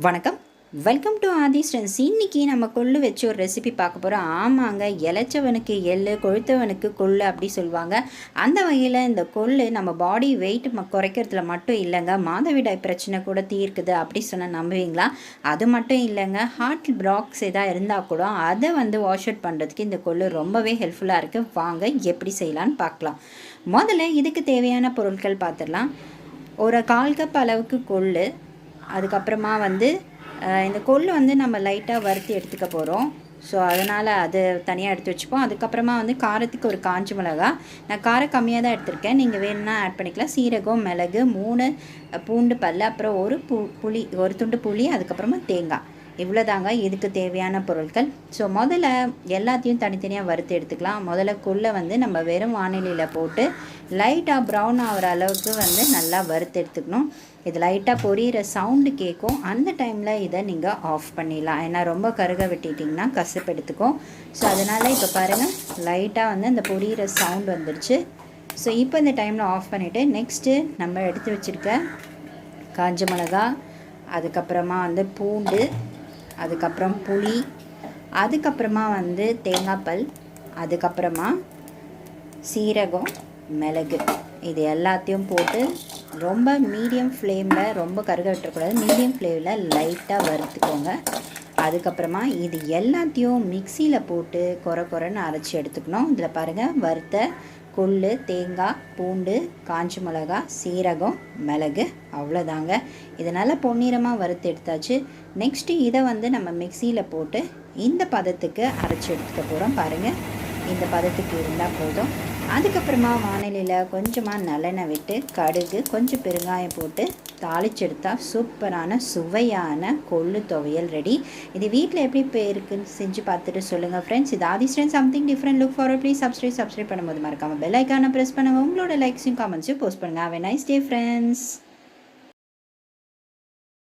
வணக்கம், welcome to Aadhi strength. இன்றைக்கி நம்ம கொள்ளு வச்சு ஒரு ரெசிபி பார்க்க போகிறோம். ஆமாங்க, இளைச்சவனுக்கு எள்ளு, கொழுத்தவனுக்கு கொள்ளு அப்படி சொல்லுவாங்க. அந்த வகையில் இந்த கொள்ளு நம்ம பாடி வெயிட் குறைக்கிறதுல மட்டும் இல்லைங்க, மாதவிடாய் பிரச்சனை கூட தீர்க்குது அப்படி சொன்னால் நம்புவீங்களா? அது மட்டும் இல்லைங்க, ஹார்ட் பிளாக்ஸ் எதாவது இருந்தால் கூட அதை வாஷ் அவுட் பண்ணுறதுக்கு இந்த கொள்ளு ரொம்பவே ஹெல்ப்ஃபுல்லாக இருக்குது. வாங்க எப்படி செய்யலான்னு பார்க்கலாம். முதல்ல இதுக்கு தேவையான பொருட்கள் பார்த்துடலாம். ஒரு 1/4 கப் அளவுக்கு கொள்ளு, அதுக்கப்புறமா இந்த கொள்ளு நம்ம லைட்டாக வறுத்து எடுத்துக்க போகிறோம். ஸோ அதனால் அது தனியாக எடுத்து வச்சுப்போம். அதுக்கப்புறமா காரத்துக்கு ஒரு காஞ்ச மிளகா, நான் காரம் கம்மியாக தான் எடுத்திருக்கேன், நீங்கள் வேணும்னா ஆட் பண்ணிக்கலாம். சீரகம், மிளகு, 3 பூண்டு பல், அப்புறம் ஒரு புளி, ஒரு துண்டு புளி, அதுக்கப்புறமா தேங்காய். இவ்வளோதாங்க இதுக்கு தேவையான பொருட்கள். ஸோ முதல்ல எல்லாத்தையும் தனித்தனியாக வறுத்து எடுத்துக்கலாம். முதல்ல கொள்ளை நம்ம வெறும் வானிலையில் போட்டு லைட்டாக ப்ரௌன் ஆகிற அளவுக்கு நல்லா வறுத்து எடுத்துக்கணும். இது லைட்டாக பொரியிற சவுண்டு கேட்கும். அந்த டைமில் இதை நீங்கள் ஆஃப் பண்ணிடலாம். ஏன்னா ரொம்ப கருக விட்டிட்டிங்கன்னா கசப்பு எடுத்துக்கும். ஸோ அதனால் இப்போ பாருங்கள், லைட்டாக அந்த பொரியிற சவுண்ட் வந்துடுச்சு. ஸோ இப்போ இந்த டைமில் ஆஃப் பண்ணிவிட்டு நெக்ஸ்ட்டு நம்ம எடுத்து வச்சுருக்க காஞ்ச மிளகா, அதுக்கப்புறமா பூண்டு, அதுக்கப்புறம் புளி, அதுக்கப்புறமா தேங்காய் பல், அதுக்கப்புறமா சீரகம், மிளகு, இது எல்லாத்தையும் போட்டு ரொம்ப மீடியம் ஃப்ளேமில், ரொம்ப கருக விட்டுறக்கூடாது, மீடியம் ஃப்ளேமில் லைட்டாக வறுத்துக்கோங்க. அதுக்கப்புறமா இது எல்லாத்தையும் மிக்சியில் போட்டு கொரன்னு அரைச்சி எடுத்துக்கணும். இதில் பாருங்கள், வறுத்த கொள்ளு, தேங்காய், பூண்டு, காஞ்ச மிளகா, சீரகம், மிளகு, அவ்வளோதாங்க. இதனால் பொன்னிறமாக வறுத்து எடுத்தாச்சு. நெக்ஸ்ட்டு இதை நம்ம மிக்சியில் போட்டு இந்த பதத்துக்கு அரைச்சி எடுத்துக்க போகிறோம். பாருங்கள், இந்த பதத்துக்கு இருந்தால் போதும். அதுக்கப்புறமா வானிலையில் கொஞ்சமாக நல்லெண்ணெய் விட்டு கடுகு, கொஞ்சம் பெருங்காயம் போட்டு தாளிச்செடுத்தால் சூப்பரான சுவையான கொள்ளு துவையல் ரெடி. இது வீட்டில் எப்படி இருக்குன்னு செஞ்சு பார்த்துட்டு சொல்லுங்கள் ஃப்ரெண்ட்ஸ். இது Aadhi strengths, something different. Look forward. Please subscribe பண்ணும்போது மறக்காமல் பெல் ஐக்கானை ப்ரெஸ் பண்ணுங்கள். உங்களோட லைக்ஸையும் கமெண்ட்ஸையும் போஸ்ட் பண்ணுங்கள். Have a nice day friends.